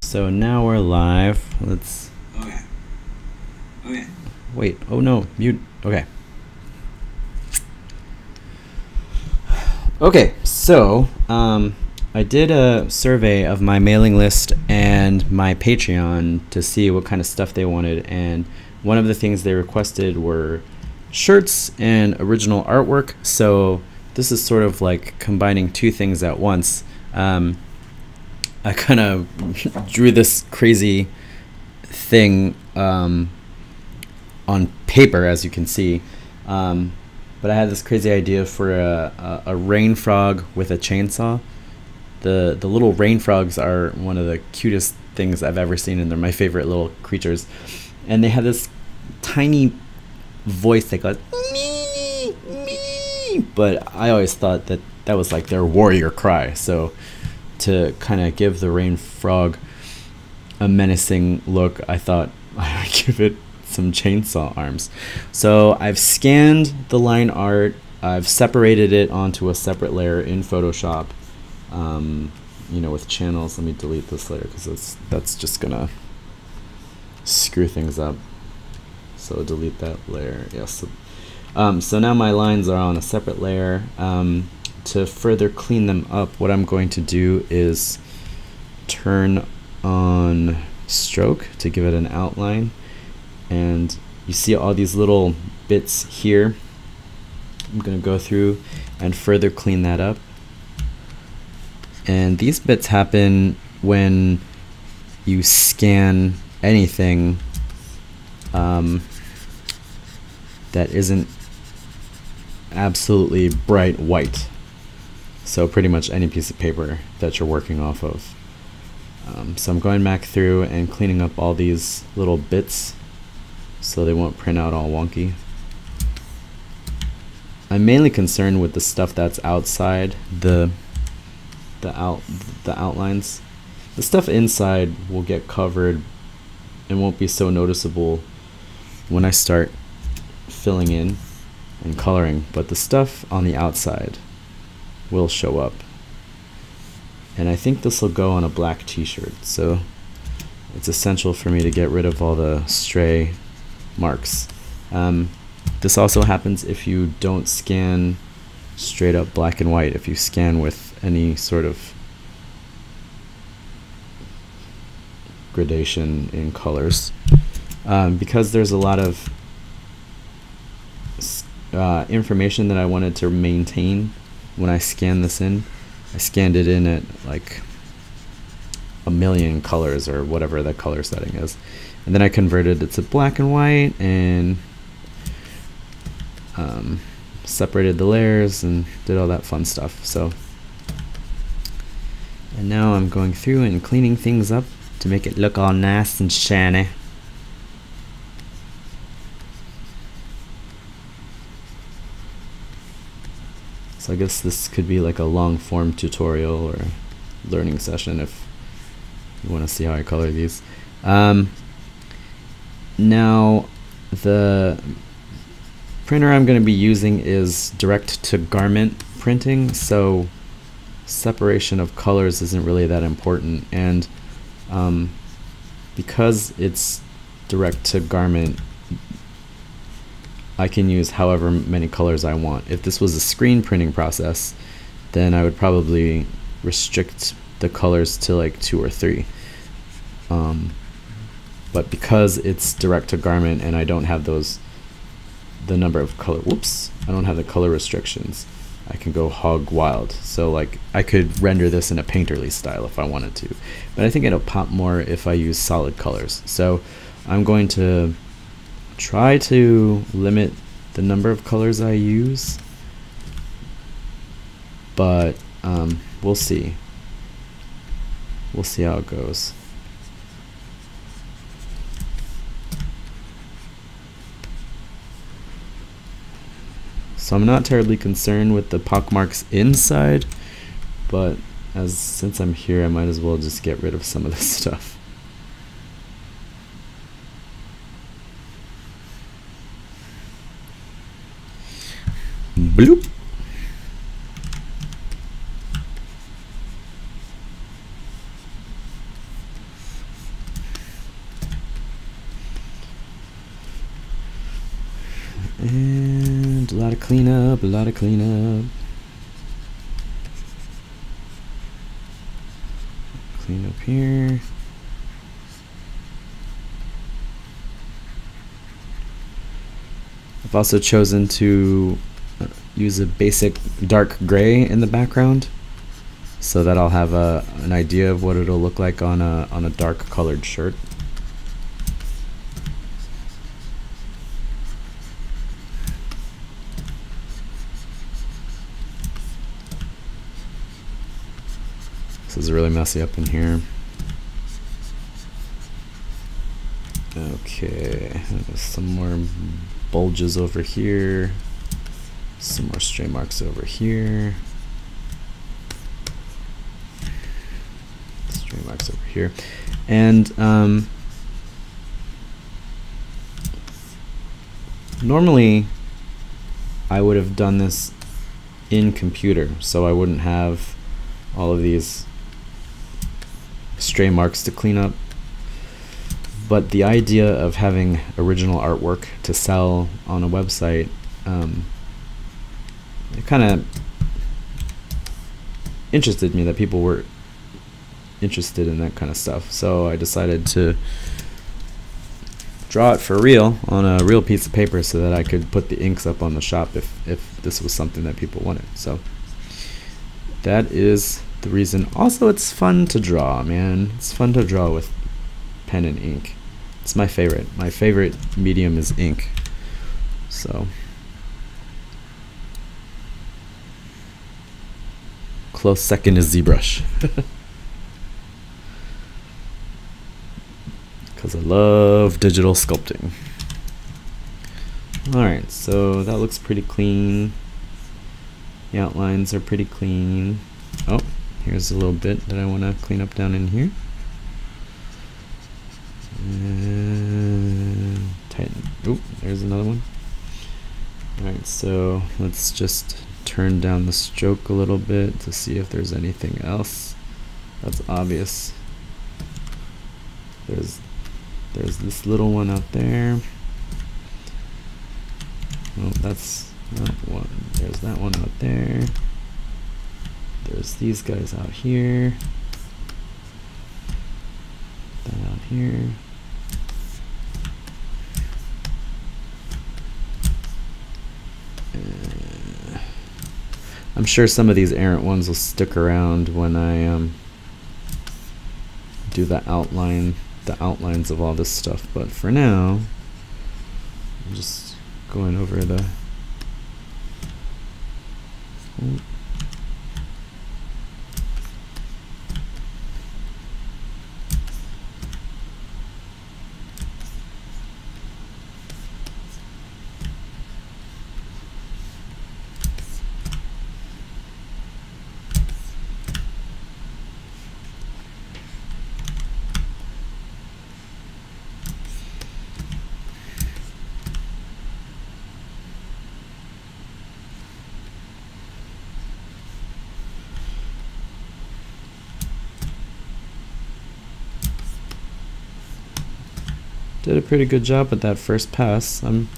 So now we're live. Let's. Okay. Okay. Wait. Oh no. Mute. Okay. Okay. So, I did a survey of my mailing list and my Patreon to see what kind of stuff they wanted, and one of the things they requested were shirts and original artwork. So this is sort of like combining two things at once. I kind of drew this crazy thing on paper, as you can see, but I had this crazy idea for a rain frog with a chainsaw. The little rain frogs are one of the cutest things I've ever seen, and they're my favorite little creatures. And they have this tiny voice that goes me, me, but I always thought that that was like their warrior cry. So to kind of give the rain frog a menacing look, I thought I would give it some chainsaw arms. So I've scanned the line art, I've separated it onto a separate layer in Photoshop, you know, with channels. Let me delete this layer because that's just gonna screw things up. So delete that layer. Yes. So now my lines are on a separate layer. To further clean them up, what I'm going to do is turn on stroke to give it an outline, and you see all these little bits here. I'm going to go through and further clean that up, and these bits happen when you scan anything that isn't absolutely bright white. So pretty much any piece of paper that you're working off of. So I'm going back through and cleaning up all these little bits so they won't print out all wonky. I'm mainly concerned with the stuff that's outside the outlines. The stuff inside will get covered and won't be so noticeable when I start filling in and coloring, but the stuff on the outside will show up. And I think this will go on a black t-shirt, so it's essential for me to get rid of all the stray marks. This also happens if you don't scan straight up black and white, if you scan with any sort of gradation in colors. Because there's a lot of information that I wanted to maintain when I scanned this in. I scanned it in at like 1,000,000 colors or whatever the color setting is, and then I converted it to black and white and separated the layers and did all that fun stuff. So, and now I'm going through and cleaning things up to make it look all nice and shiny. So I guess this could be like a long form tutorial or learning session if you want to see how I color these. Now the printer I'm going to be using is direct to garment printing, so separation of colors isn't really that important, and because it's direct to garment, I can use however many colors I want. If this was a screen printing process, then I would probably restrict the colors to like 2 or 3. But because it's direct to garment and I don't have the number of color, I don't have the color restrictions, I can go hog wild. So like I could render this in a painterly style if I wanted to, but I think it'll pop more if I use solid colors. So I'm going to try to limit the number of colors I use, but we'll see. We'll see how it goes. So I'm not terribly concerned with the pockmarks inside, but since I'm here, I might as well just get rid of some of this stuff. Bloop. And a lot of cleanup, a lot of cleanup. Clean up here. I've also chosen to use a basic dark gray in the background, so that I'll have an idea of what it'll look like on a dark colored shirt. This is really messy up in here. Okay, some more bulges over here, some more stray marks over here, stray marks over here, and normally I would have done this in computer, so I wouldn't have all of these stray marks to clean up. But the idea of having original artwork to sell on a website, it kind of interested me that people were interested in that kind of stuff. So I decided to draw it for real on a real piece of paper so that I could put the inks up on the shop if this was something that people wanted. So that is the reason. Also, it's fun to draw, man. It's fun to draw with pen and ink. It's my favorite. My favorite medium is ink. So close second is ZBrush. Because I love digital sculpting. Alright, so that looks pretty clean. The outlines are pretty clean. Oh, here's a little bit that I want to clean up down in here. And tighten. Oop, there's another one. Alright, so let's just turn down the stroke a little bit to see if there's anything else that's obvious. There's this little one out there. Oh, that's not one. There's that one out there. There's these guys out here. That out here. I'm sure some of these errant ones will stick around when I do the outlines of all this stuff, but for now I'm just going over the did a pretty good job at that first pass. I'm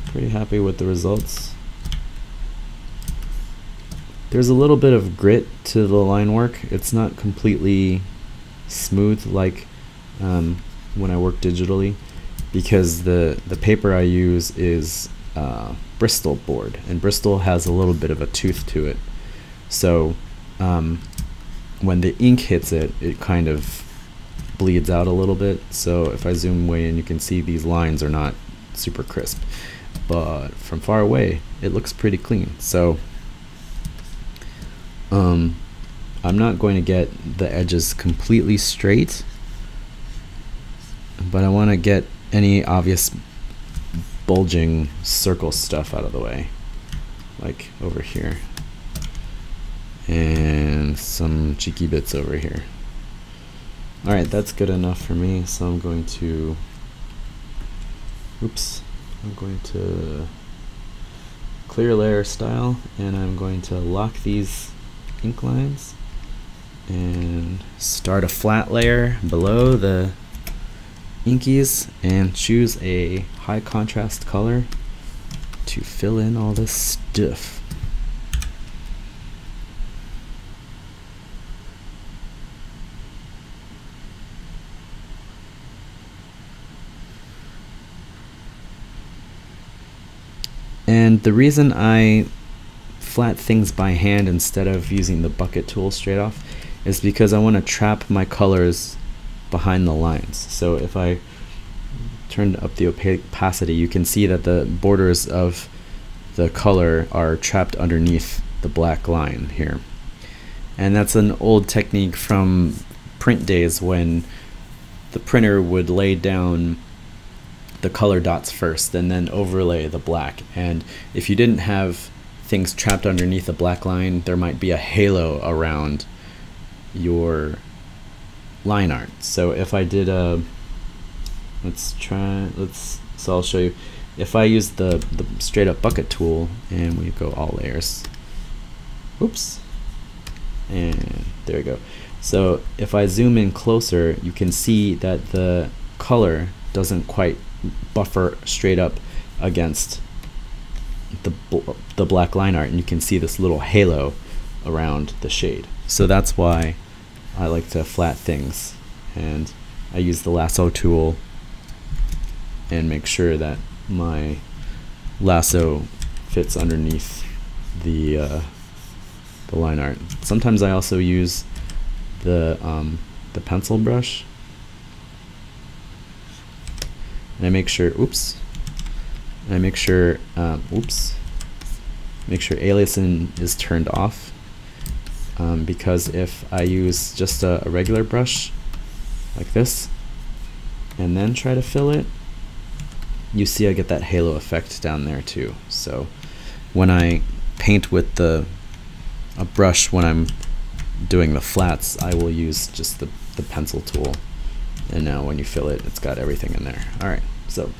pretty happy with the results. There's a little bit of grit to the line work. It's not completely smooth like when I work digitally, because the paper I use is Bristol board, and Bristol has a little bit of a tooth to it. So when the ink hits it, it kind of bleeds out a little bit. So if I zoom way in, you can see these lines are not super crisp, but from far away it looks pretty clean. So I'm not going to get the edges completely straight, but I want to get any obvious bulging circle stuff out of the way, like over here, and some cheeky bits over here. Alright, that's good enough for me, so I'm going to clear layer style, and I'm going to lock these ink lines and start a flat layer below the inkies and choose a high contrast color. to fill in all this stuff. And the reason I flat things by hand instead of using the bucket tool straight off is because I want to trap my colors behind the lines. So if I turn up the opacity, you can see that the borders of the color are trapped underneath the black line here. And that's an old technique from print days when the printer would lay down the color dots first and then overlay the black. And if you didn't have things trapped underneath the black line, there might be a halo around your line art. So if I did a, so I'll show you. If I use the straight up bucket tool and we go all layers, oops, and there we go. So if I zoom in closer, you can see that the color doesn't quite buffer straight up against the black line art, and you can see this little halo around the shade. So that's why I like to flat things, and I use the lasso tool and make sure that my lasso fits underneath the line art. Sometimes I also use the pencil brush, and I make sure, make sure aliasing is turned off, because if I use just a regular brush like this and then try to fill it, you see I get that halo effect down there too. So when I paint with a brush, when I'm doing the flats, I will use just the pencil tool, and now when you fill it, it's got everything in there. Alright, so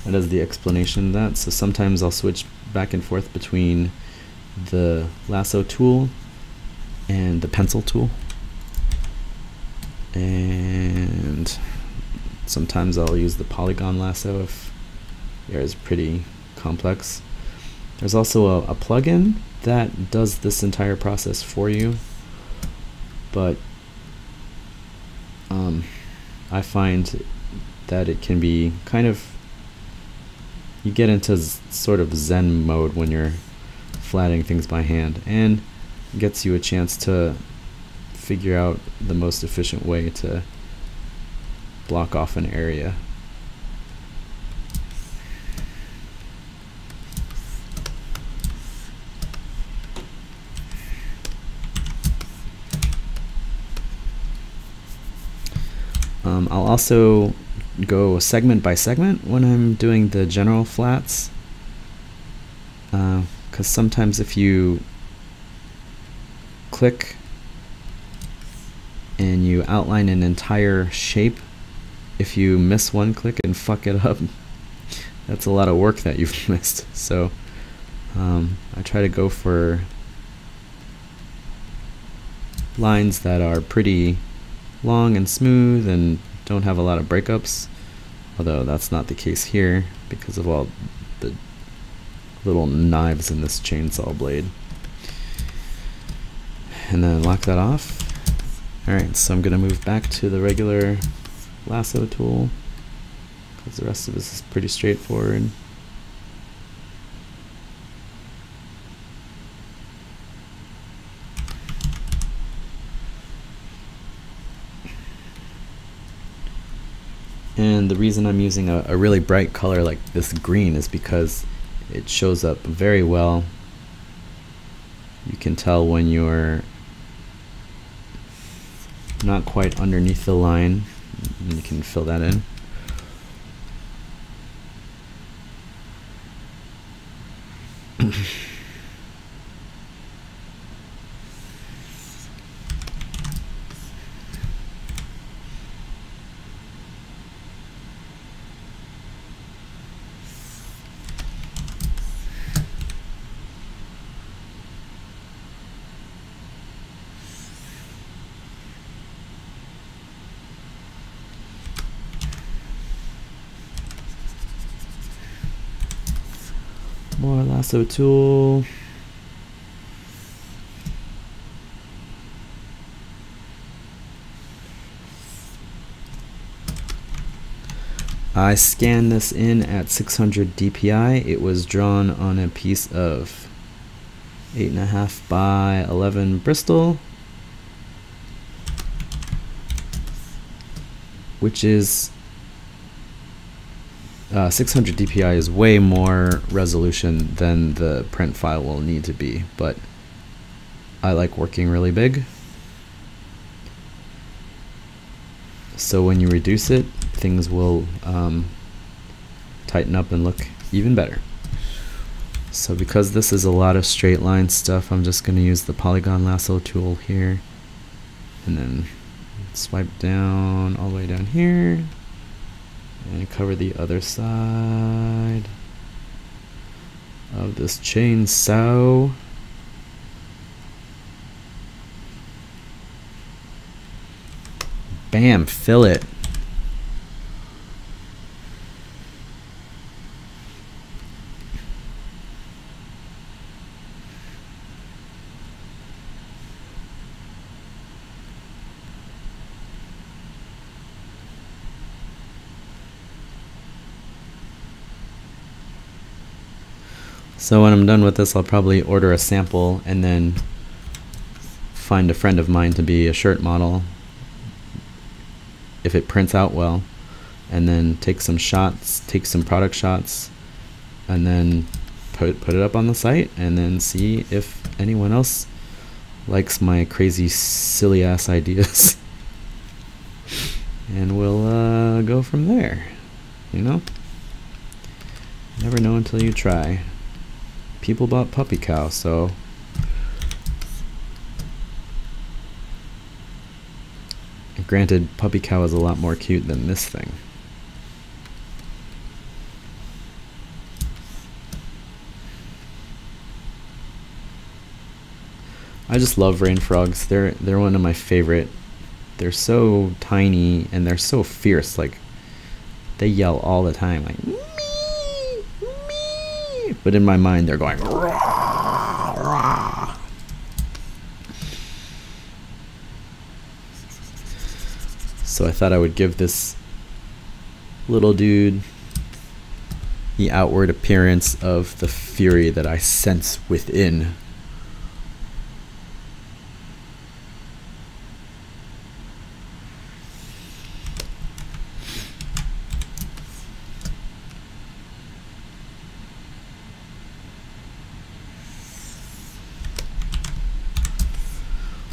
that is the explanation of that. So sometimes I'll switch back and forth between the lasso tool and the pencil tool, and sometimes I'll use the polygon lasso if yours is pretty complex. There's also a plugin that does this entire process for you, but I find that it can be kind of, you get into sort of Zen mode when you're flattening things by hand, and gets you a chance to figure out the most efficient way to block off an area. I'll also go segment by segment when I'm doing the general flats, because sometimes if you click and you outline an entire shape, if you miss one click and fuck it up, that's a lot of work that you've missed. So I try to go for lines that are pretty long and smooth and don't have a lot of breakups, although that's not the case here because of all the little knives in this chainsaw blade. And then lock that off. Alright, so I'm going to move back to the regular lasso tool because the rest of this is pretty straightforward. And the reason I'm using a really bright color like this green is because it shows up very well. You can tell when you're not quite underneath the line, and you can fill that in. lasso tool. I scanned this in at 600 DPI. It was drawn on a piece of 8.5 by 11 Bristol, which is 600 DPI is way more resolution than the print file will need to be, but I like working really big. So when you reduce it, things will tighten up and look even better. So because this is a lot of straight line stuff, I'm just going to use the polygon lasso tool here and then swipe down all the way down here and cover the other side of this chainsaw. Bam, fill it. So when I'm done with this, I'll probably order a sample and then find a friend of mine to be a shirt model if it prints out well, and then take some shots, take some product shots, and then put it up on the site, and then see if anyone else likes my crazy silly ass ideas. And we'll go from there, you know? Never know until you try. People bought Puppy Cow, so granted, Puppy Cow is a lot more cute than this thing. I just love rain frogs. They're one of my favorite. They're so tiny and they're so fierce. Like, they yell all the time, like me, me. But in my mind, they're going rah, rah. So I thought I would give this little dude the outward appearance of the fury that I sense within.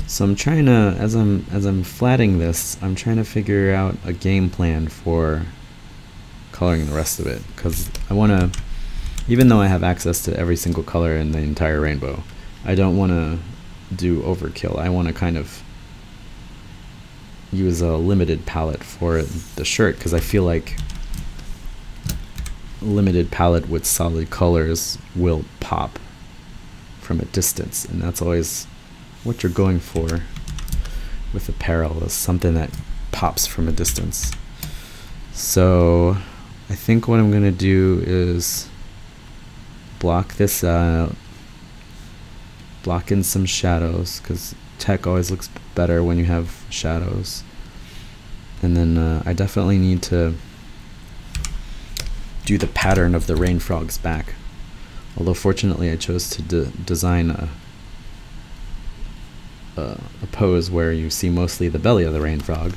So I'm trying to, as I'm flatting this, I'm trying to figure out a game plan for coloring the rest of it, because I want to, even though I have access to every single color in the entire rainbow, I don't want to do overkill. I want to kind of use a limited palette for the shirt, because I feel like a limited palette with solid colors will pop from a distance, and that's always what you're going for with apparel, is something that pops from a distance. So I think what I'm gonna do is block this out, block in some shadows, because tech always looks better when you have shadows. And then I definitely need to do the pattern of the rain frog's back, although fortunately I chose to design a pose where you see mostly the belly of the rain frog,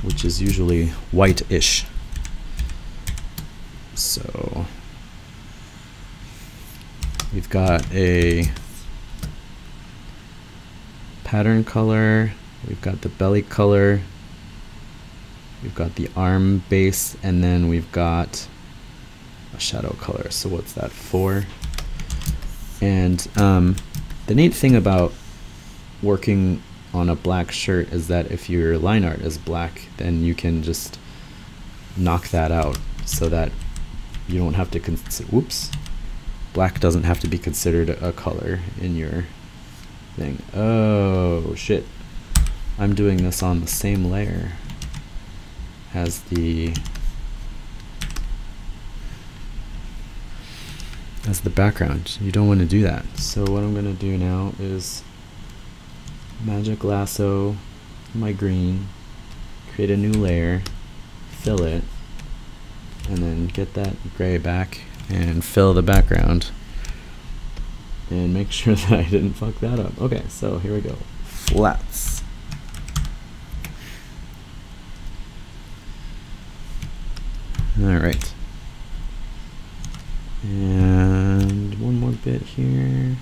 which is usually white-ish. So we've got a pattern color, we've got the belly color, we've got the arm base, and then we've got a shadow color. So what's that, 4? And the neat thing about working on a black shirt is that if your line art is black, then you can just knock that out so that you don't have to whoops, black doesn't have to be considered a color in your thing. Oh shit, I'm doing this on the same layer as the as the background. You don't want to do that. So what I'm going to do now is magic lasso my green, create a new layer, fill it, and then get that gray back and fill the background. And make sure that I didn't fuck that up. Okay, so here we go. Flats. Alright. And one more bit here.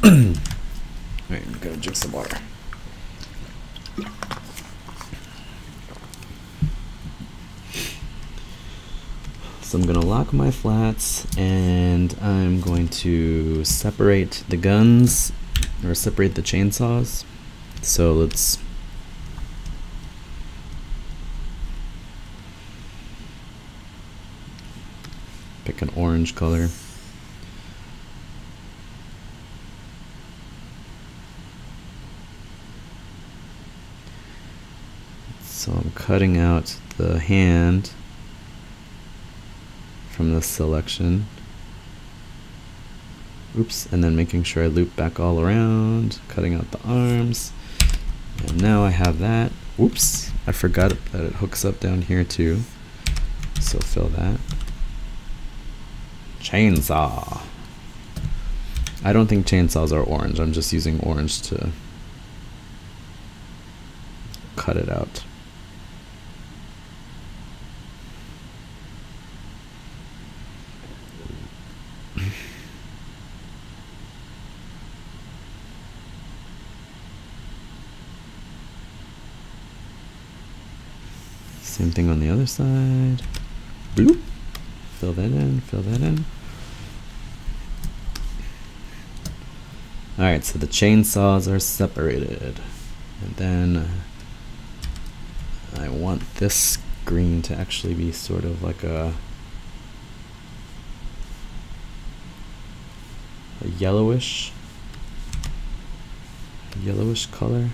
Alright, I'm gonna drink some water. So I'm gonna lock my flats, and I'm going to separate the guns, or separate the chainsaws. So let's pick an orange color. So I'm cutting out the hand from this selection. Oops, and then making sure I loop back all around, cutting out the arms. And now I have that. Oops, I forgot that it hooks up down here too. So fill that. Chainsaw. I don't think chainsaws are orange. I'm just using orange to cut it out. Same thing on the other side. Bloop. Fill that in, fill that in. Alright, so the chainsaws are separated. And then I want this green to actually be sort of like a yellowish color.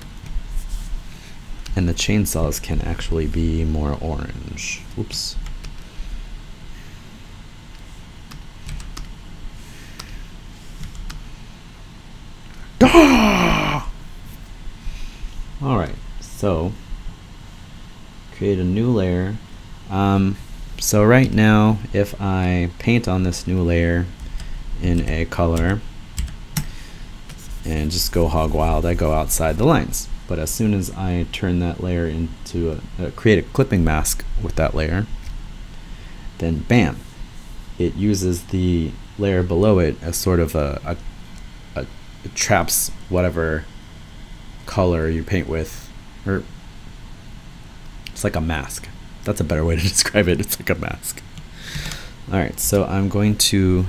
And the chainsaws can actually be more orange. Oops. Alright, so create a new layer. So right now, if I paint on this new layer in a color and just go hog wild, I go outside the lines. But as soon as I turn that layer into create a clipping mask with that layer, then bam, it uses the layer below it as sort of it traps whatever color you paint with, or it's like a mask. That's a better way to describe it. It's like a mask. Alright, so I'm going to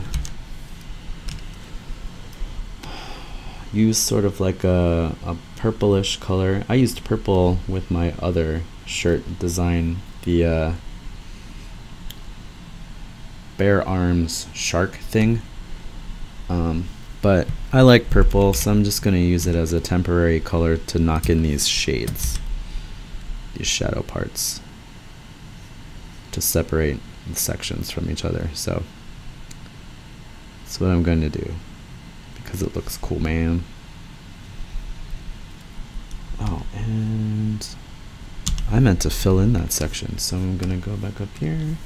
use sort of like a purplish color. I used purple with my other shirt design, the bare arms shark thing. But I like purple, so I'm just going to use it as a temporary color to knock in these shades, these shadow parts, to separate the sections from each other. So that's what I'm going to do, because it looks cool, man. Oh, and I meant to fill in that section, so I'm going to go back up here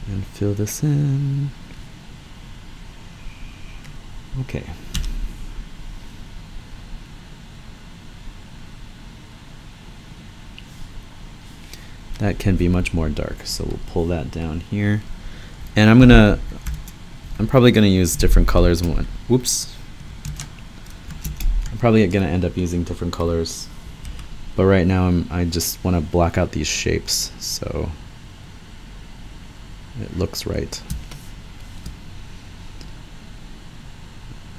and fill this in. Okay. That can be much more dark, so we'll pull that down here. And I'm probably gonna use different colors. Whoops. I'm probably gonna end up using different colors, but right now I just want to black out these shapes so it looks right.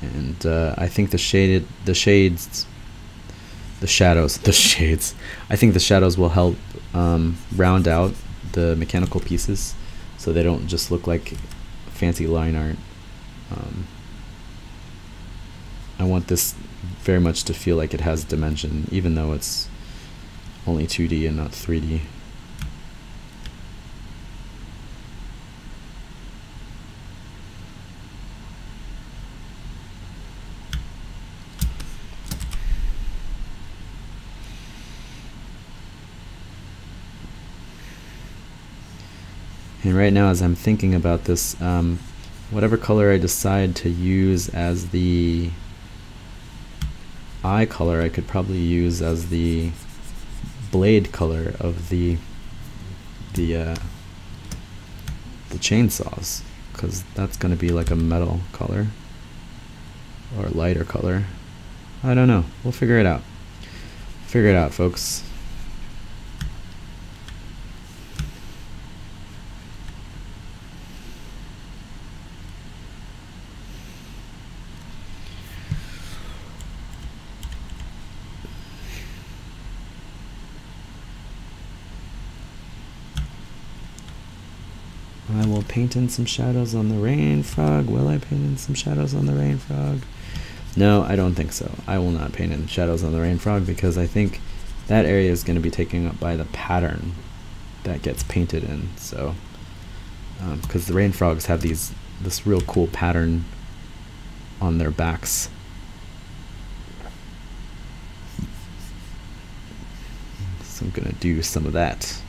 And I think the shadows, I think the shadows will help round out the mechanical pieces so they don't just look like fancy line art. I want this very much to feel like it has dimension, even though it's only 2D and not 3D. And right now, as I'm thinking about this, whatever color I decide to use as the eye color, I could probably use as the blade color of the chainsaws, because that's going to be like a metal color or a lighter color. I don't know. We'll figure it out. Figure it out, folks. I will paint in some shadows on the rain frog. Will I paint in some shadows on the rain frog? No, I don't think so. I will not paint in shadows on the rain frog because I think that area is going to be taken up by the pattern that gets painted in. So, because the rain frogs have this real cool pattern on their backs. So I'm going to do some of that.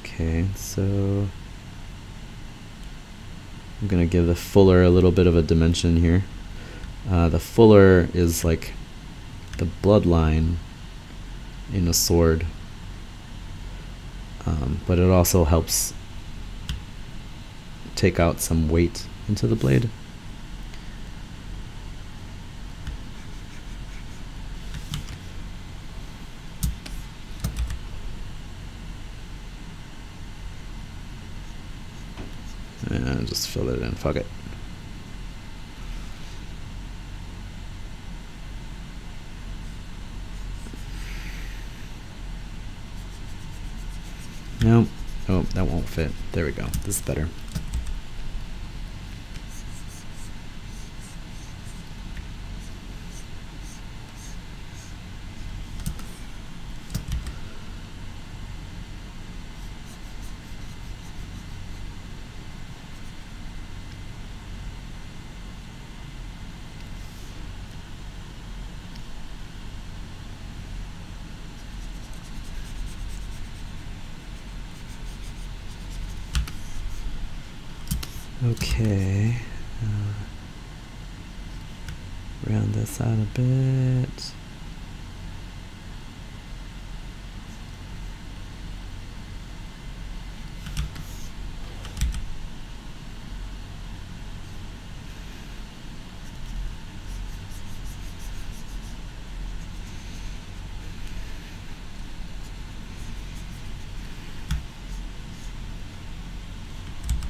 Okay, so I'm gonna give the fuller a little bit of a dimension here. The fuller is like the bloodline in a sword, but it also helps take out some weight into the blade. And just fill it in, fuck it. Nope. Oh, that won't fit. There we go. This is better. Okay, round this out a bit.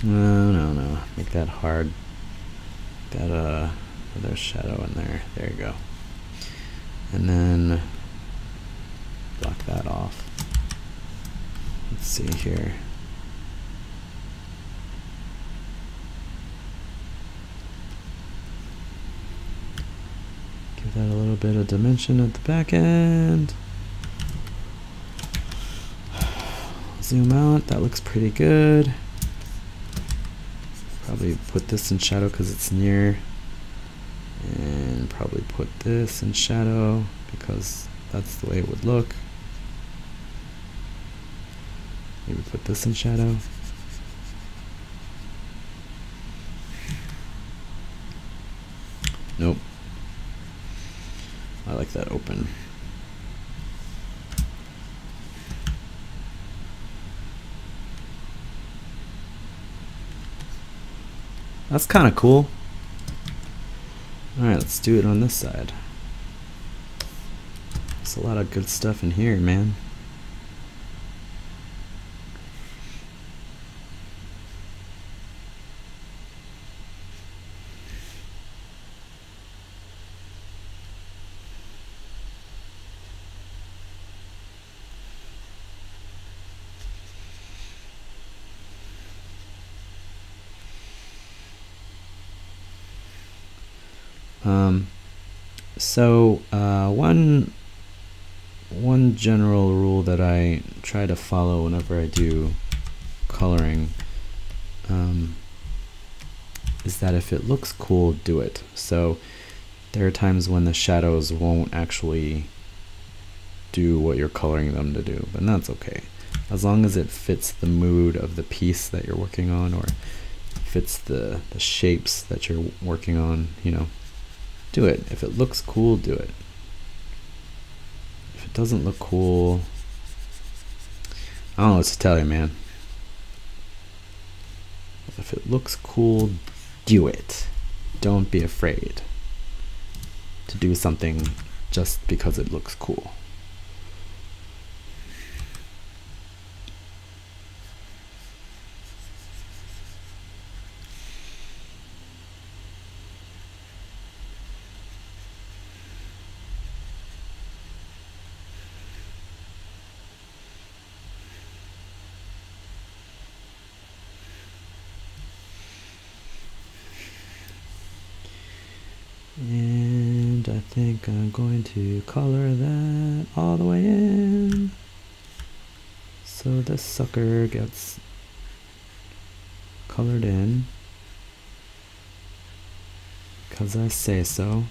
No. Make that hard. That other shadow in there. There you go. And then block that off. Let's see here. Give that a little bit of dimension at the back end. Zoom out. That looks pretty good. Probably put this in shadow because it's near, and probably put this in shadow because that's the way it would look. Maybe put this in shadow. Nope. I like that open. That's kind of cool. Alright, let's do it on this side. There's a lot of good stuff in here, man. One general rule that I try to follow whenever I do coloring is that if it looks cool, do it. So there are times when the shadows won't actually do what you're coloring them to do, but that's okay. As long as it fits the mood of the piece that you're working on, or fits the shapes that you're working on, you know, do it. If it looks cool, do it. If it doesn't look cool, I don't know what to tell you, man. If it looks cool, do it. Don't be afraid to do something just because it looks cool. And I think I'm going to color that all the way in, so this sucker gets colored in, because I say so.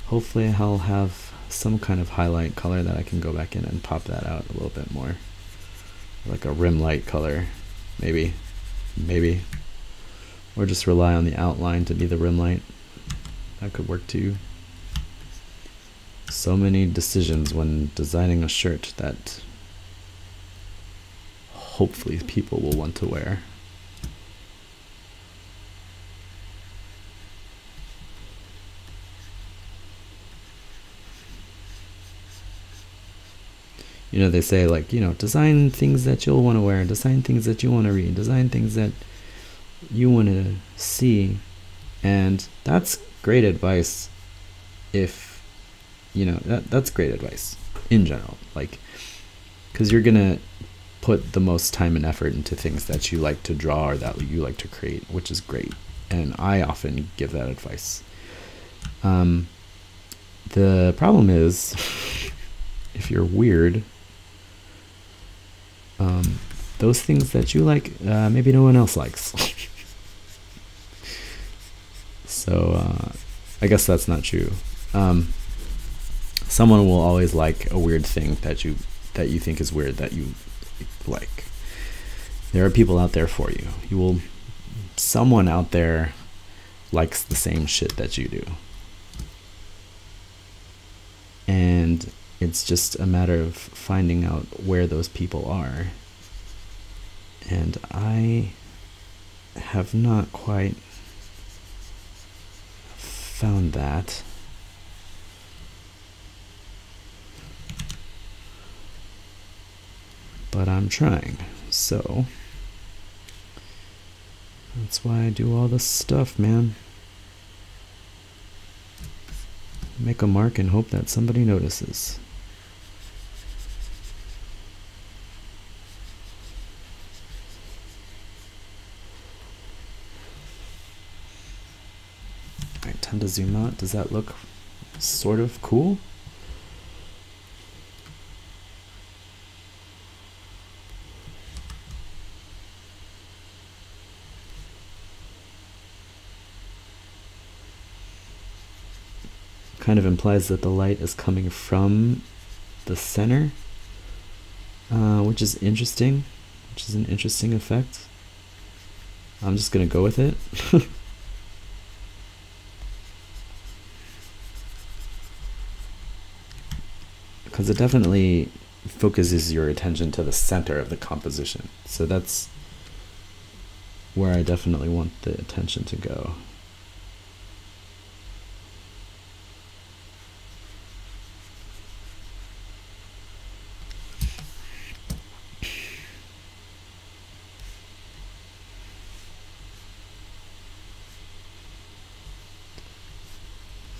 Hopefully I'll have some kind of highlight color that I can go back in and pop that out a little bit more. Like a rim light color, maybe. Or just rely on the outline to be the rim light. That could work too. So many decisions when designing a shirt that hopefully people will want to wear. You know, they say, like, you know, design things that you'll want to wear, design things that you want to read, design things that you want to see. And that's great advice if, you know, that's great advice in general. Like, because you're going to put the most time and effort into things that you like to draw or that you like to create, which is great. And I often give that advice. The problem is, if you're weird, those things that you like, maybe no one else likes. So I guess that's not true. Someone will always like a weird thing that you think is weird that you like. There are people out there for you. Someone out there likes the same shit that you do. And it's just a matter of finding out where those people are. And I have not quite found that. But I'm trying. So that's why I do all this stuff, man. Make a mark and hope that somebody notices. Alright, time to zoom out. Does that look sort of cool? Kind of implies that the light is coming from the center, which is interesting, which is an interesting effect. I'm just gonna go with it. Because it definitely focuses your attention to the center of the composition. So that's where I definitely want the attention to go.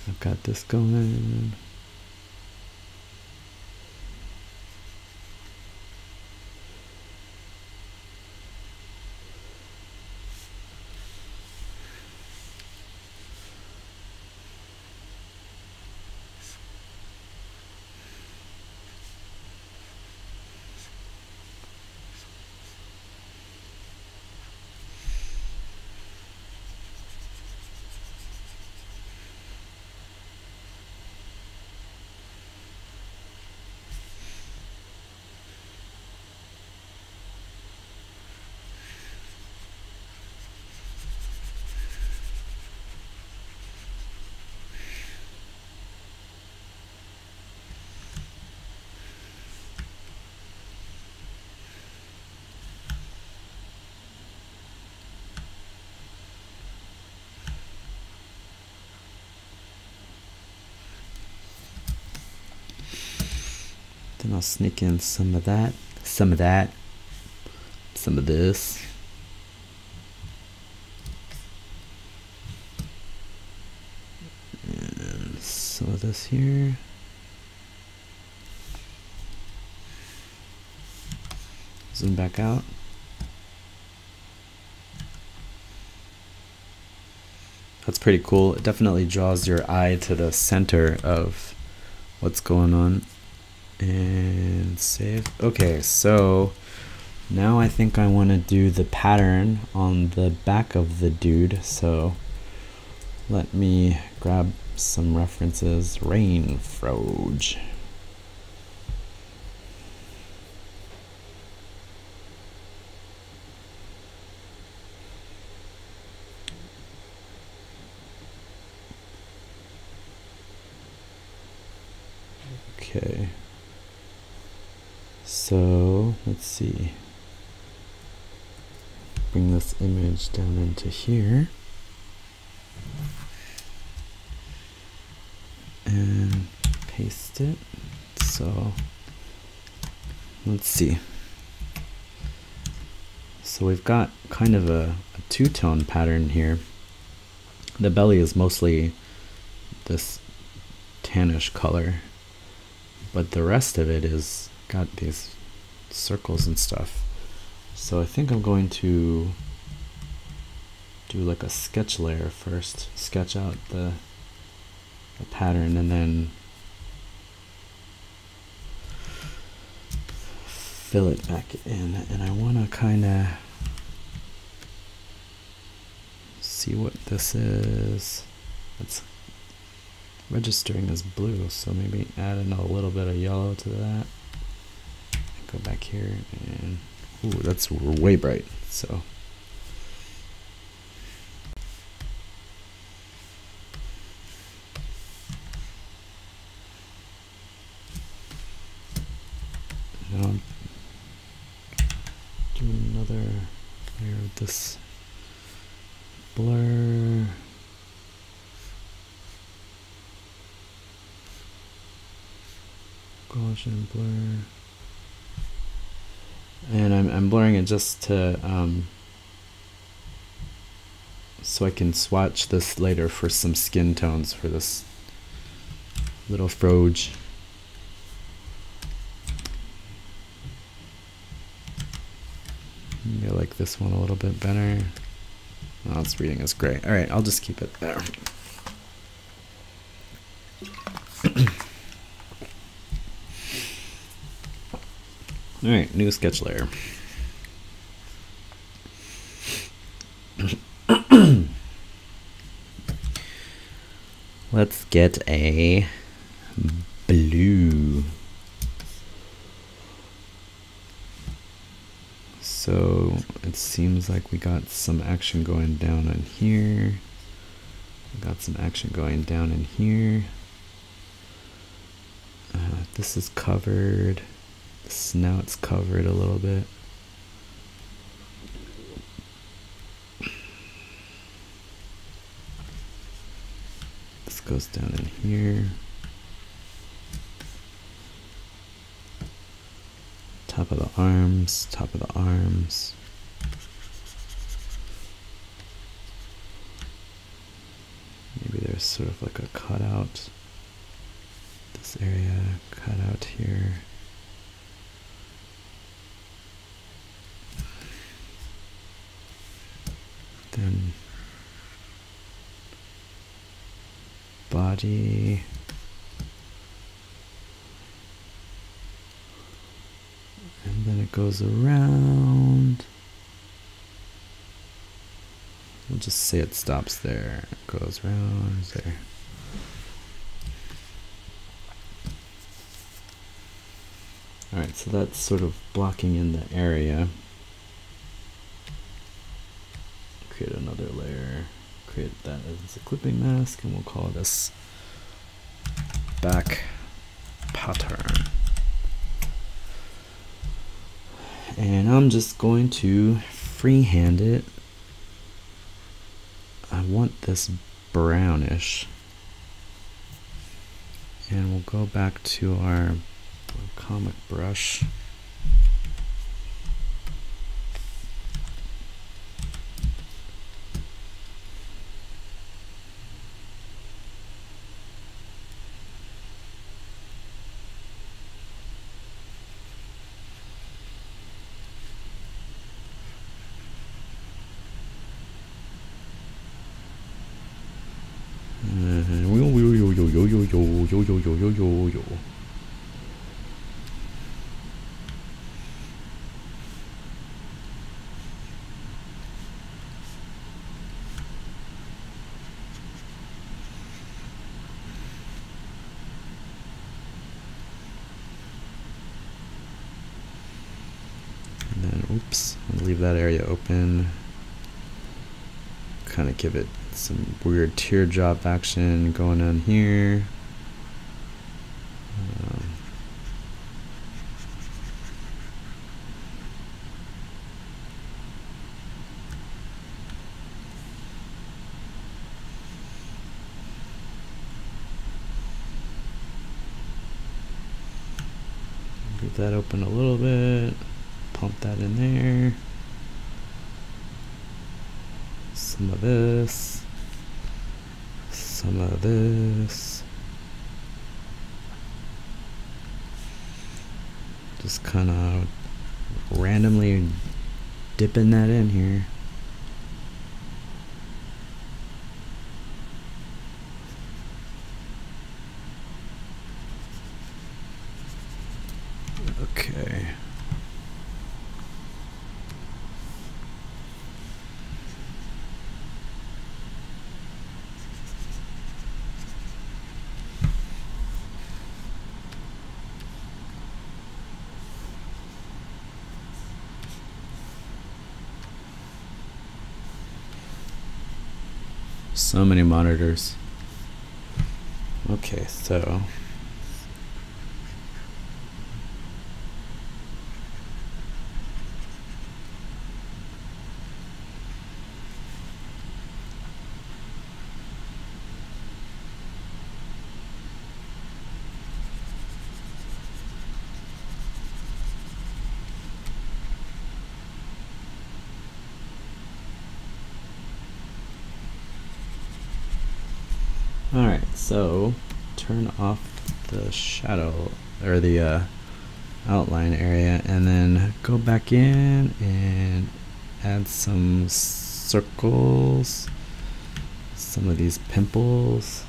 I've got this going. Then I'll sneak in some of that, some of that, some of this. And some of this here. Zoom back out. That's pretty cool. It definitely draws your eye to the center of what's going on. And save. Okay, so now I think I want to do the pattern on the back of the dude. So let me grab some references. Rain Froge. Okay, so let's see, bring this image down into here and paste it. So let's see, so we've got kind of a two-tone pattern here. The belly is mostly this tannish color, but the rest of it is got these circles and stuff. So I think I'm going to do like a sketch layer first, sketch out the pattern, and then fill it back in. And I want to kind of see what this is. It's registering as blue, so maybe add in a little bit of yellow to that. Go back here and ooh, that's way bright. So now I'm doing another layer of this blur. Gaussian blur, and I'm blurring it just to so I can swatch this later for some skin tones for this little froge. Maybe I like this one a little bit better. Oh, it's reading as gray. All right, I'll just keep it there. All right, new sketch layer. Let's get a blue. So it seems like we got some action going down on here. We got some action going down in here. This is covered. The snout's covered a little bit. This goes down in here. Top of the arms, top of the arms. Maybe there's sort of like a cutout. This area cut out here. Then body. And then it goes around. We'll just say it stops there. It goes around there. Alright, so that's sort of blocking in the area. Create another layer. Create that as a clipping mask, and we'll call this back pattern. And I'm just going to freehand it. I want this brownish. And we'll go back to our Comic brush. Yo. And then, oops, I'll leave that area open. Kind of give it some weird teardrop action going on here. Leave that open a little bit. Pump that in there. Some of this. Some of this. Just kind of randomly dipping that in here. Okay. So many monitors. Okay, so alright, so turn off the shadow or the outline area and then go back in and add some circles, some of these pimples,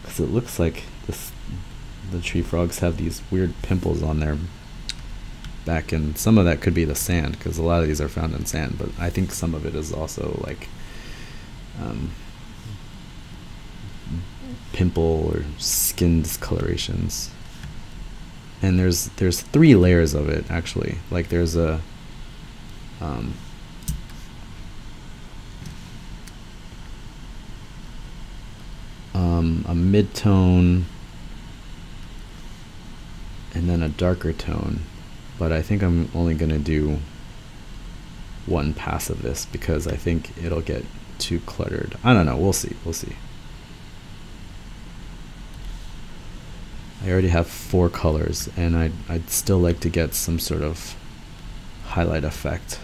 because it looks like the tree frogs have these weird pimples on their back, and some of that could be the sand because a lot of these are found in sand, but I think some of it is also like pimple or skin discolorations. And there's 3 layers of it actually. Like there's a mid-tone and then a darker tone, but I think I'm only gonna do one pass of this because I think it'll get too cluttered. I don't know, we'll see. I already have 4 colors and I'd still like to get some sort of highlight effect.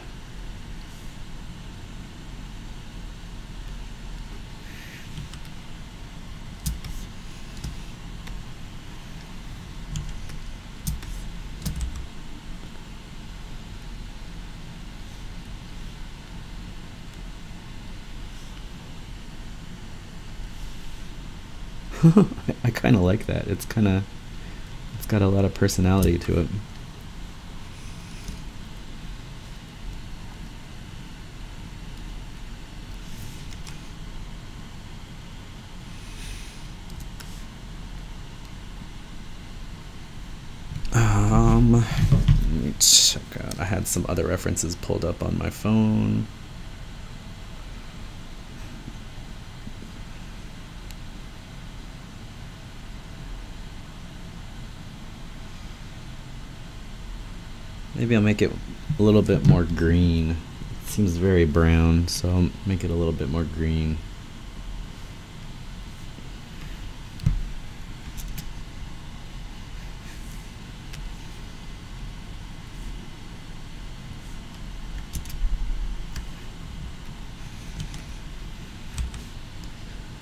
I kind of like that. It's got a lot of personality to it. Let me check out. I had some other references pulled up on my phone. Maybe I'll make it a little bit more green. It seems very brown, so I'll make it a little bit more green.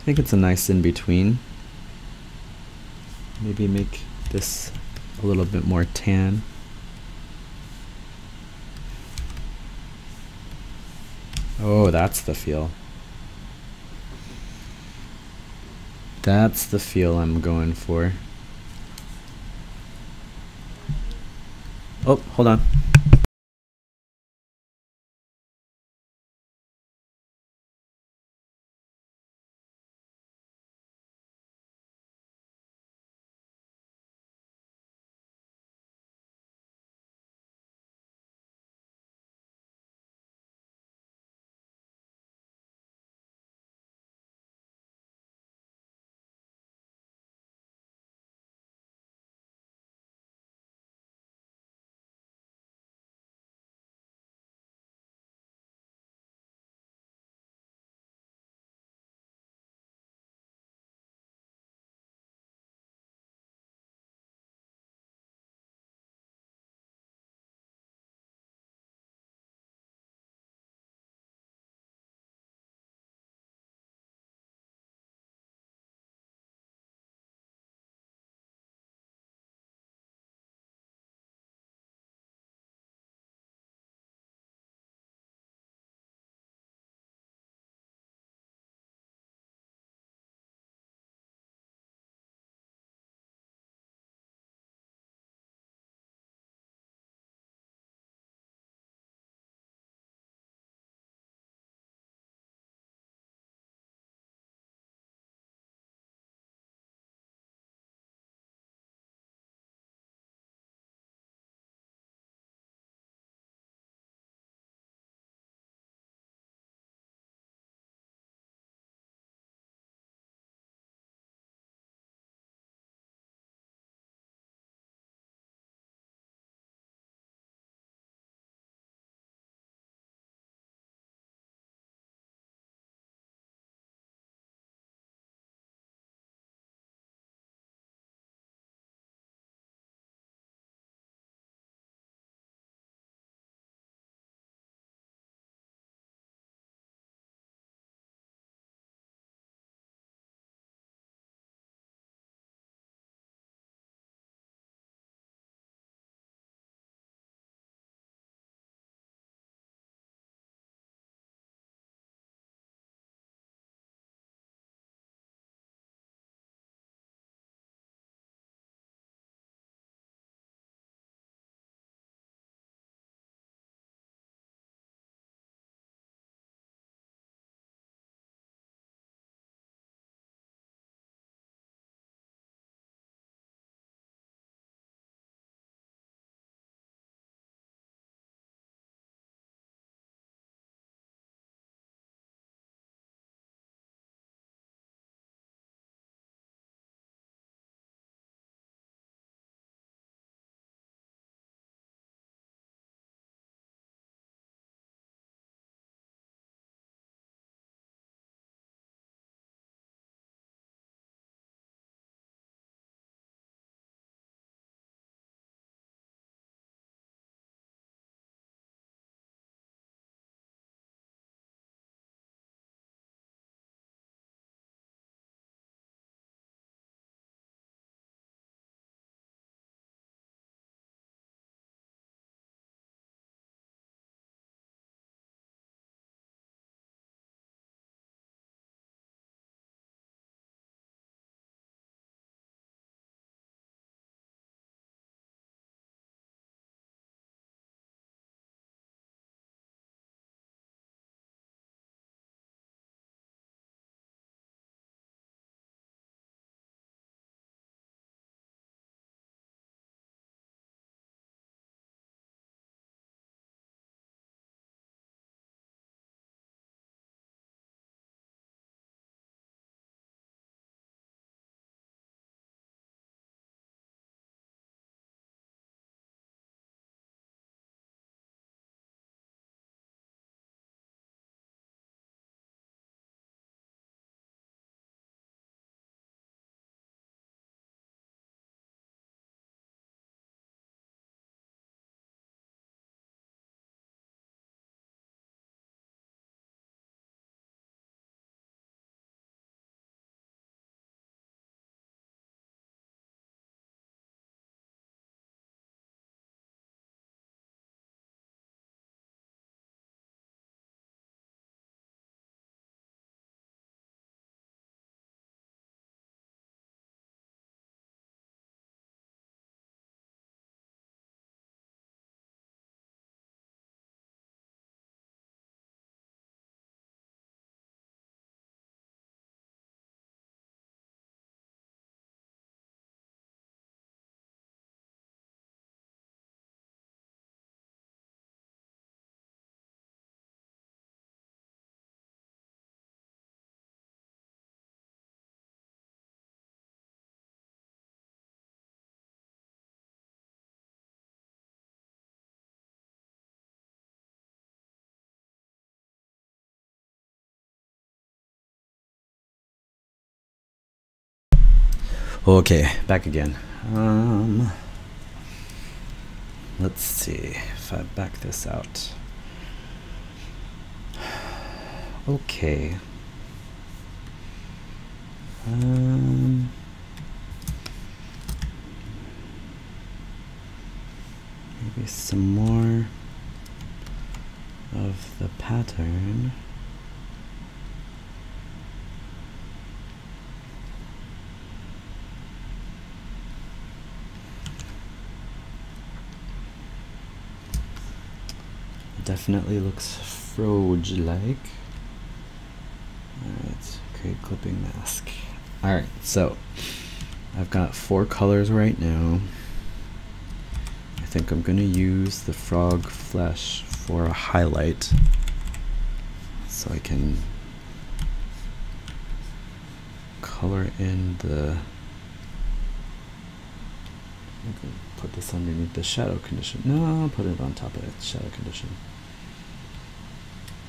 I think it's a nice in between. Maybe make this a little bit more tan. Oh, that's the feel. That's the feel I'm going for. Oh, hold on. Okay, back again. Let's see if I back this out. Okay. Maybe some more of the pattern. Definitely looks Froge-like. Alright, create clipping mask. Alright, so I've got 4 colors right now. I think I'm going to use the frog flesh for a highlight so I can color in the... I can put this underneath the shadow condition. No, I'll put it on top of the shadow condition.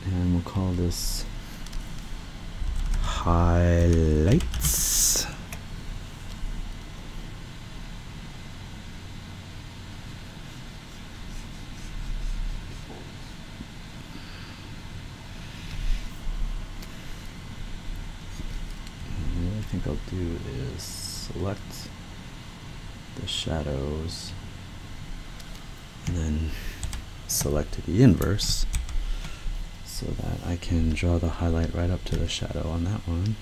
And we'll call this highlights. And what I think I'll do is select the shadows and then select the inverse so that I can draw the highlight right up to the shadow on that one.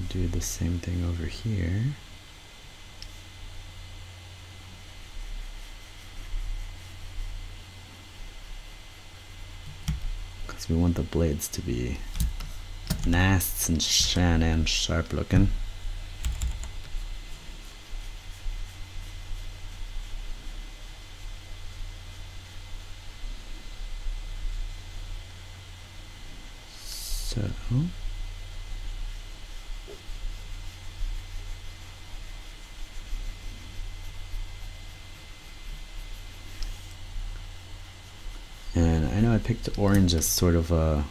Do the same thing over here. Because we want the blades to be nice and shiny and sharp looking. So and I know I picked orange as sort of a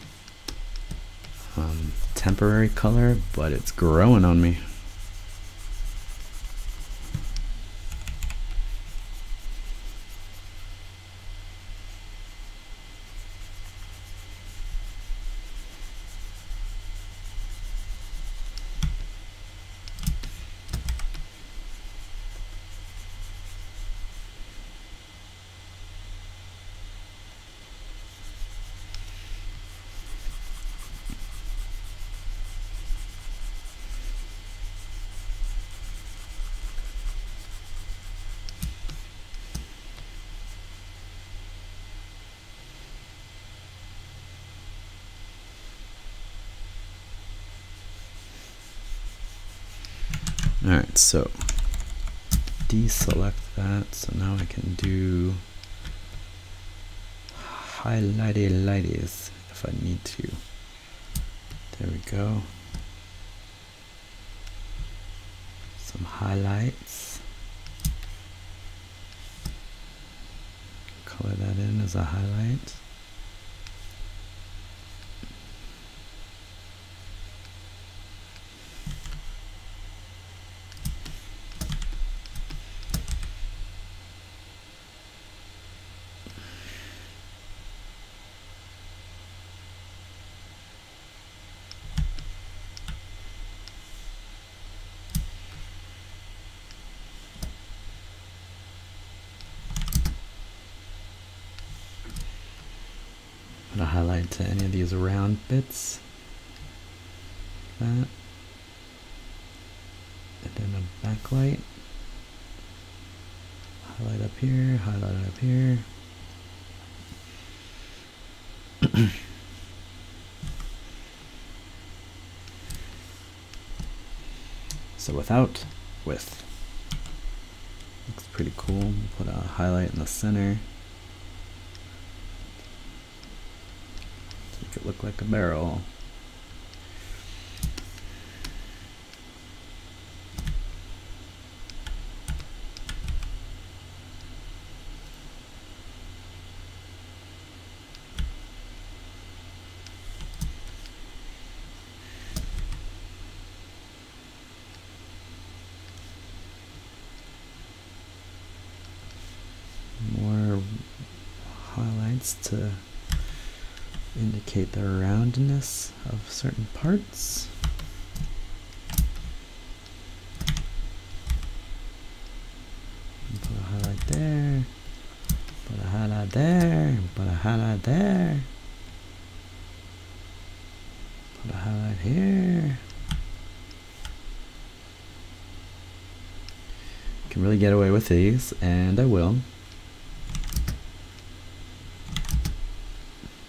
temporary color, but it's growing on me. Alright, so deselect that, so now I can do highlighty lighties if I need to. There we go. Some highlights. Color that in as a highlight. Put a highlight to any of these round bits. That. And then a backlight. Highlight up here, highlight up here. So without, with. Looks pretty cool. Put a highlight in the center. Make it look like a barrel. dots to indicate the roundness of certain parts. Put a highlight there, put a highlight there, put a highlight there, put a highlight here. Can really get away with these, and I will.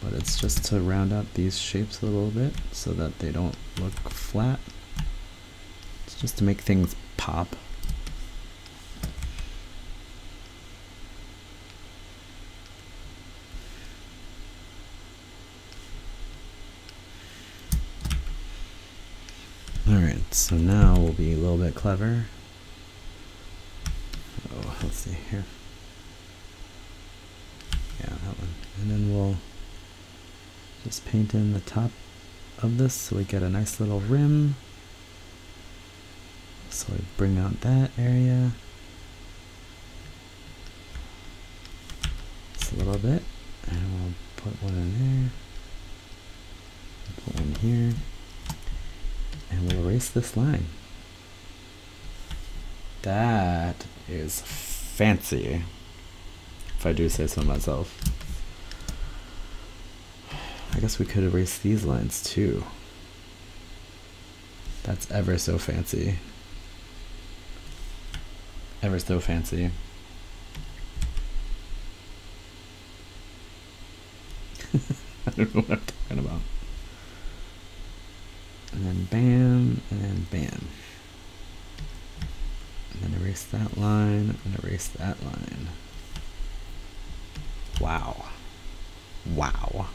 But it's just to round out these shapes a little bit so that they don't look flat. It's just to make things pop. Alright, so now we'll be a little bit clever. Oh, let's see here. Yeah, that one. And then we'll just paint in the top of this so we get a nice little rim. So we bring out that area just a little bit, and we'll put one in there, put one here, and we'll erase this line. That is fancy, if I do say so myself. I guess we could erase these lines too. That's ever so fancy. Ever so fancy. I don't know what I'm talking about. And then bam, and then bam. And then erase that line, and erase that line. Wow. Wow.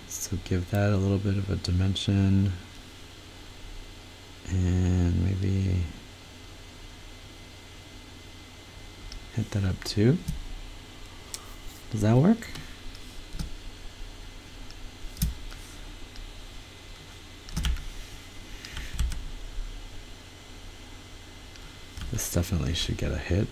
So give that a little bit of a dimension, and maybe hit that up too. Does that work? This definitely should get a hit.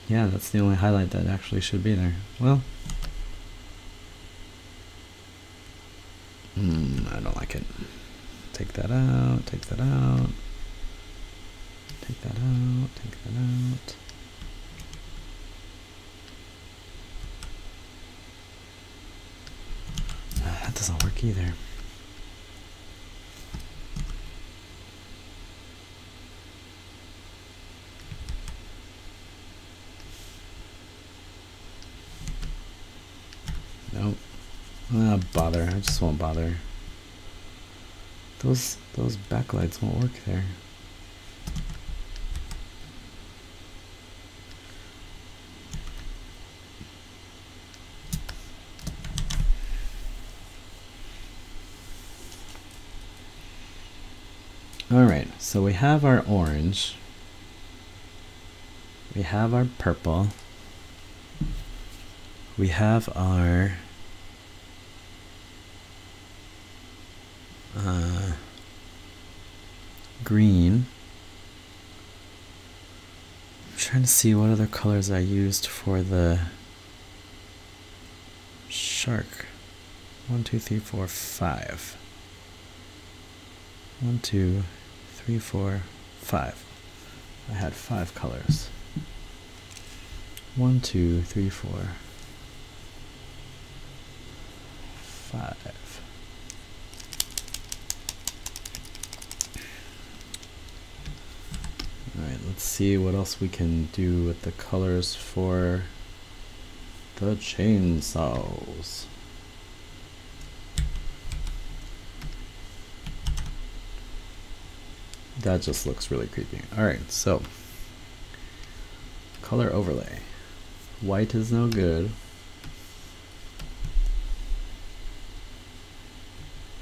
Yeah, that's the only highlight that actually should be there. Well, I don't like it. Take that out, take that out, take that out, take that out. That doesn't work either. Nope. Bother. I just won't bother. Those backlights won't work there. Alright, so we have our orange. We have our purple. We have our green. I'm trying to see what other colors I used for the shark. 1, 2, 3, 4, 5. 1, 2, 3, 4, 5. I had 5 colors. 1, 2, 3, 4, 5. Alright, let's see what else we can do with the colors for the chainsaws. That just looks really creepy. Alright, so color overlay. White is no good.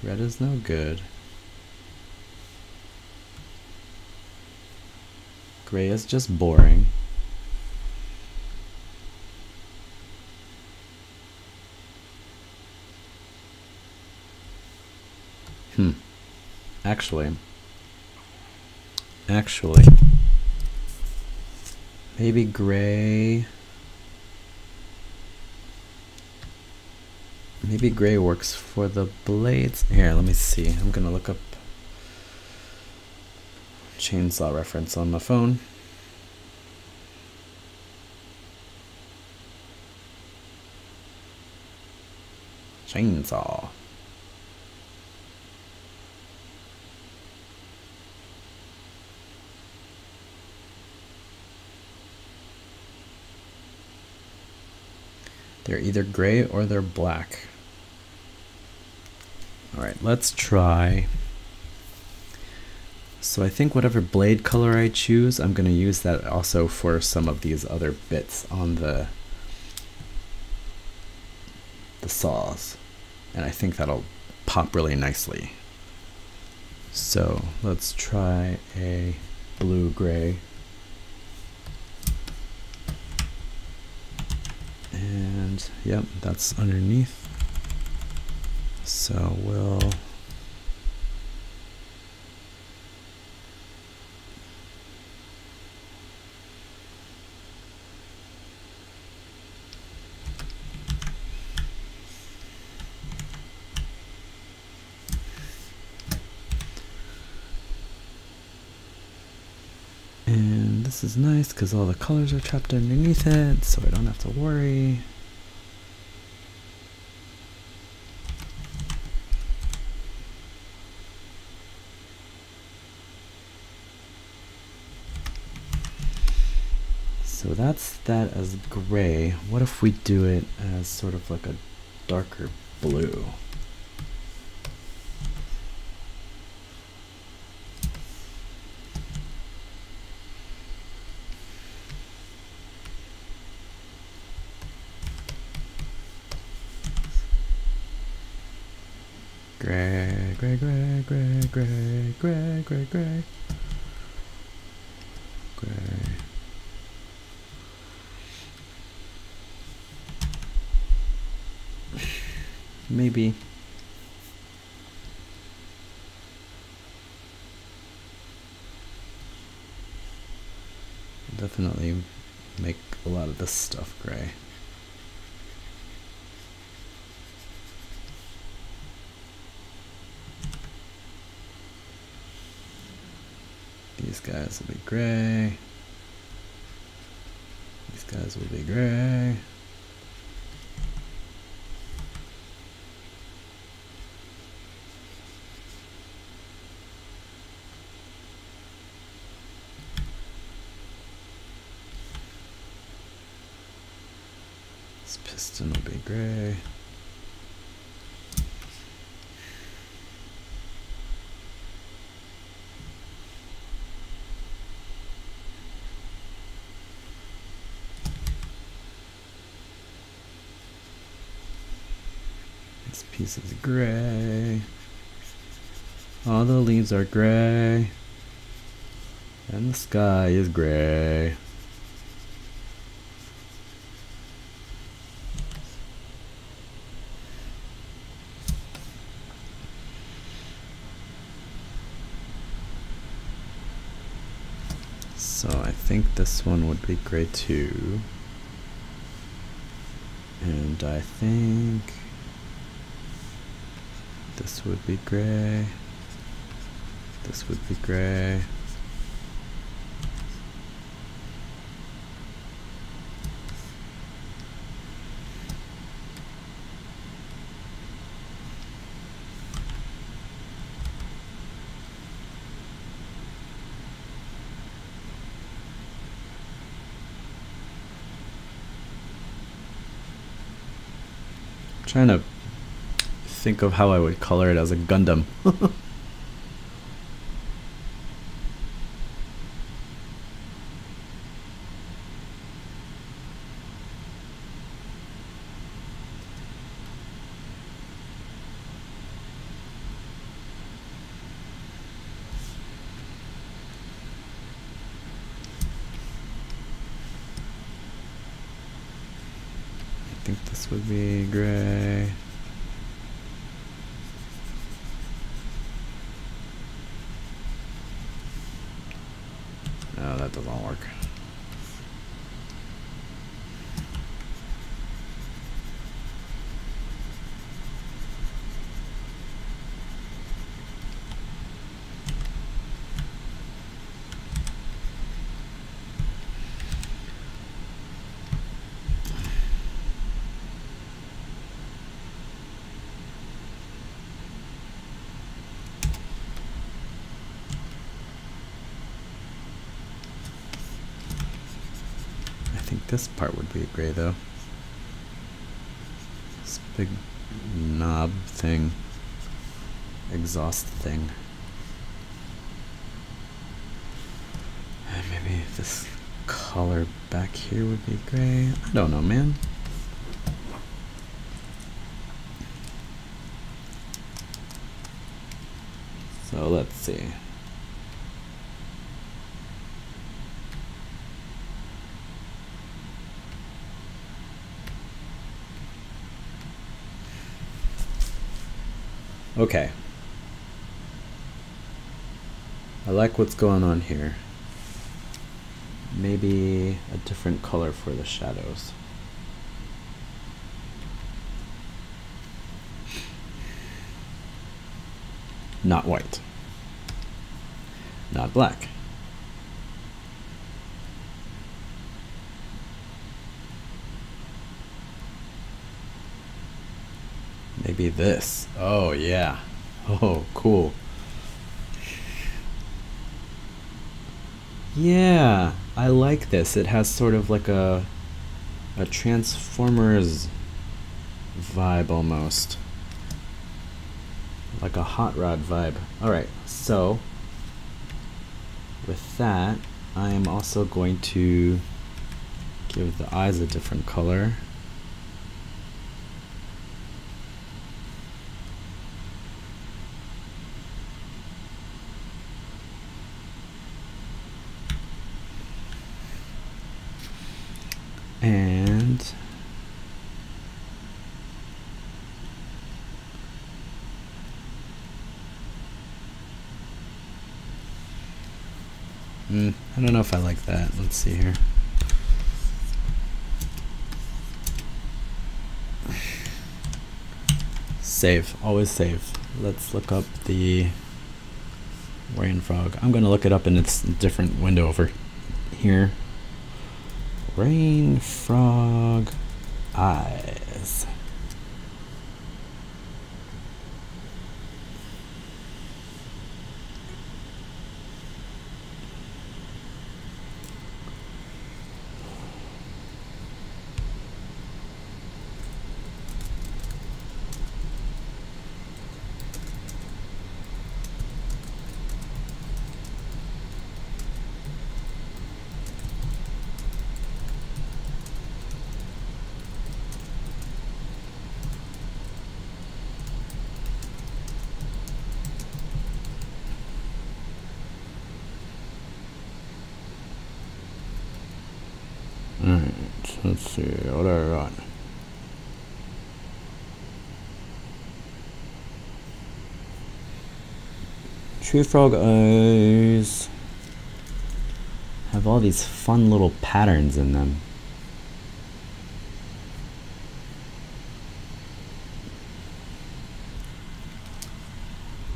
Red is no good. Gray is just boring. Actually, maybe gray. Maybe gray works for the blades. Here, let me see. I'm gonna look up chainsaw reference on my phone. Chainsaw. They're either gray or they're black. All right, let's try. So I think whatever blade color I choose, I'm gonna use that also for some of these other bits on the saws. And I think that'll pop really nicely. So let's try a blue-gray. And yep, that's underneath. So we'll and this is nice because all the colors are trapped underneath it, so I don't have to worry. So that's that as gray. What if we do it as sort of like a darker blue? Gray, gray, gray, gray, gray, gray, gray, gray, gray. Maybe. Definitely make a lot of this stuff gray. These guys will be gray. These guys will be gray. This piston will be gray. This piece is gray. All the leaves are gray. And the sky is gray. So I think this one would be gray too. And I think this would be gray. This would be gray. Trying to think of how I would color it as a Gundam. think this would be gray. No, that doesn't work. I think this part would be gray though. This big knob thing, exhaust thing. And maybe this color back here would be gray. I don't know, man. So let's see. Okay. I like what's going on here. Maybe a different color for the shadows. Not white. Not black. Maybe this. Oh yeah. Oh, cool. Yeah, I like this. It has sort of like a Transformers vibe almost. Like a hot rod vibe. Alright, so with that, I am also going to give the eyes a different color. And I don't know if I like that. Let's see here. Save, always save. Let's look up the rain frog. I'm gonna look it up in its different window over here. Rain frog eyes. Alright, let's see, what do I got? Tree frog eyes have all these fun little patterns in them.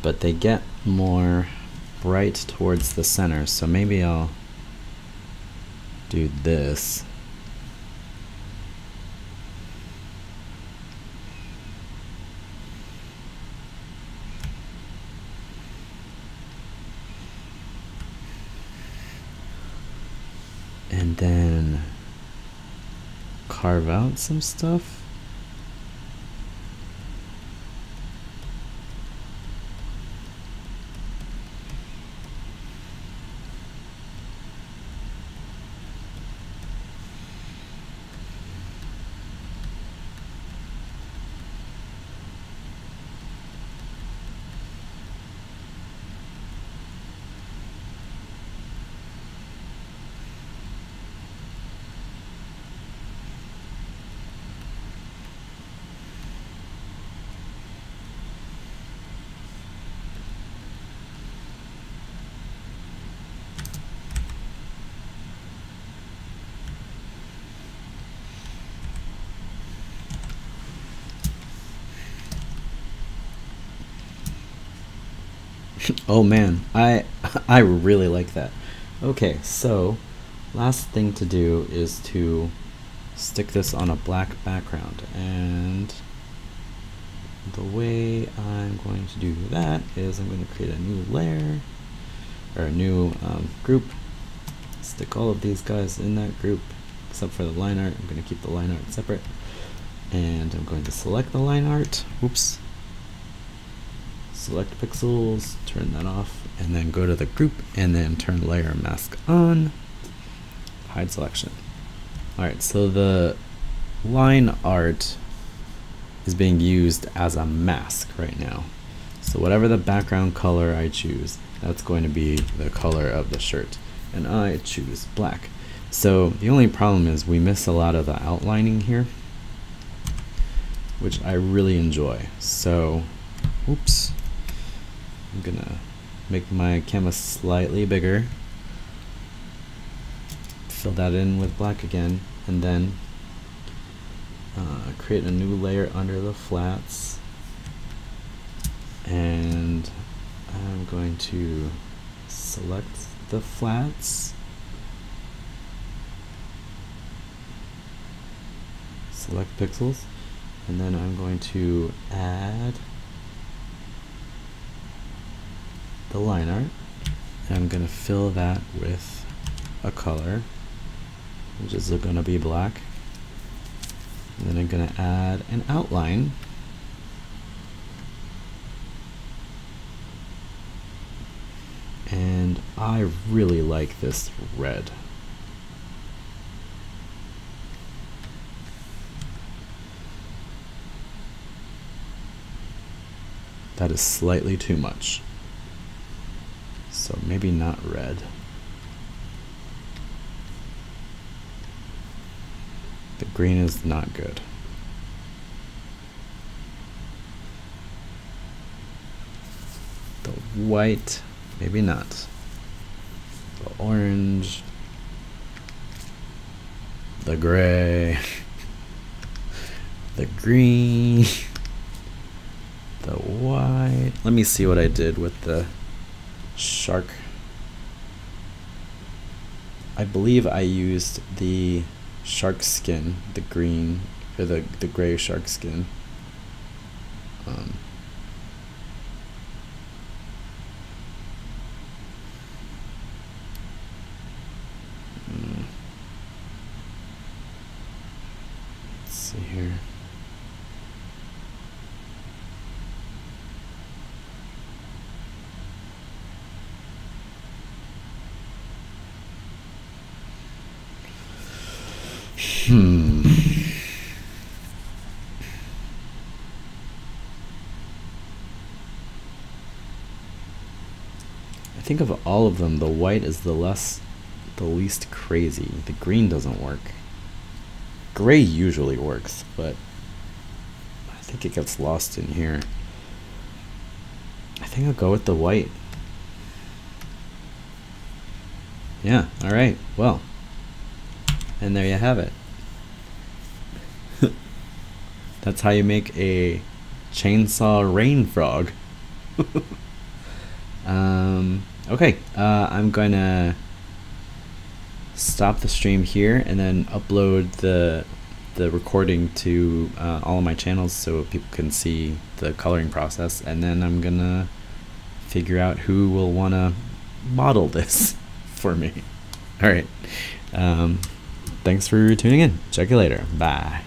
But they get more bright towards the center, so maybe I'll do this. And then carve out some stuff. Oh man, I really like that. Okay, so last thing to do is to stick this on a black background, and the way I'm going to do that is I'm going to create a new layer, or a new group, stick all of these guys in that group except for the line art. I'm going to keep the line art separate, and I'm going to select the line art, oops, select pixels, turn that off, and then go to the group and then turn layer mask on, hide selection. Alright, so the line art is being used as a mask right now. So whatever the background color I choose, that's going to be the color of the shirt. And I choose black. So the only problem is we miss a lot of the outlining here, which I really enjoy. So, oops, I'm gonna make my canvas slightly bigger, fill that in with black again, and then create a new layer under the flats, and I'm going to select the flats, select pixels, and then I'm going to add the line art, and I'm going to fill that with a color, which is going to be black. And then I'm going to add an outline, and I really like this red. That is slightly too much, so maybe not red. The green is not good. The white, maybe not. The orange, the gray, the green, the white. Let me see what I did with the shark. I believe I used the shark skin, the green, or the gray shark skin. Let's see here. I think of all of them, the white is the least crazy. The green doesn't work. Gray usually works, but I think it gets lost in here. I think I'll go with the white. Yeah, alright, well. And there you have it. That's how you make a chainsaw rain frog. Okay, I'm gonna stop the stream here and then upload the recording to all of my channels so people can see the coloring process, and then I'm gonna figure out who will want to model this for me. Alright, thanks for tuning in. Check you later. Bye.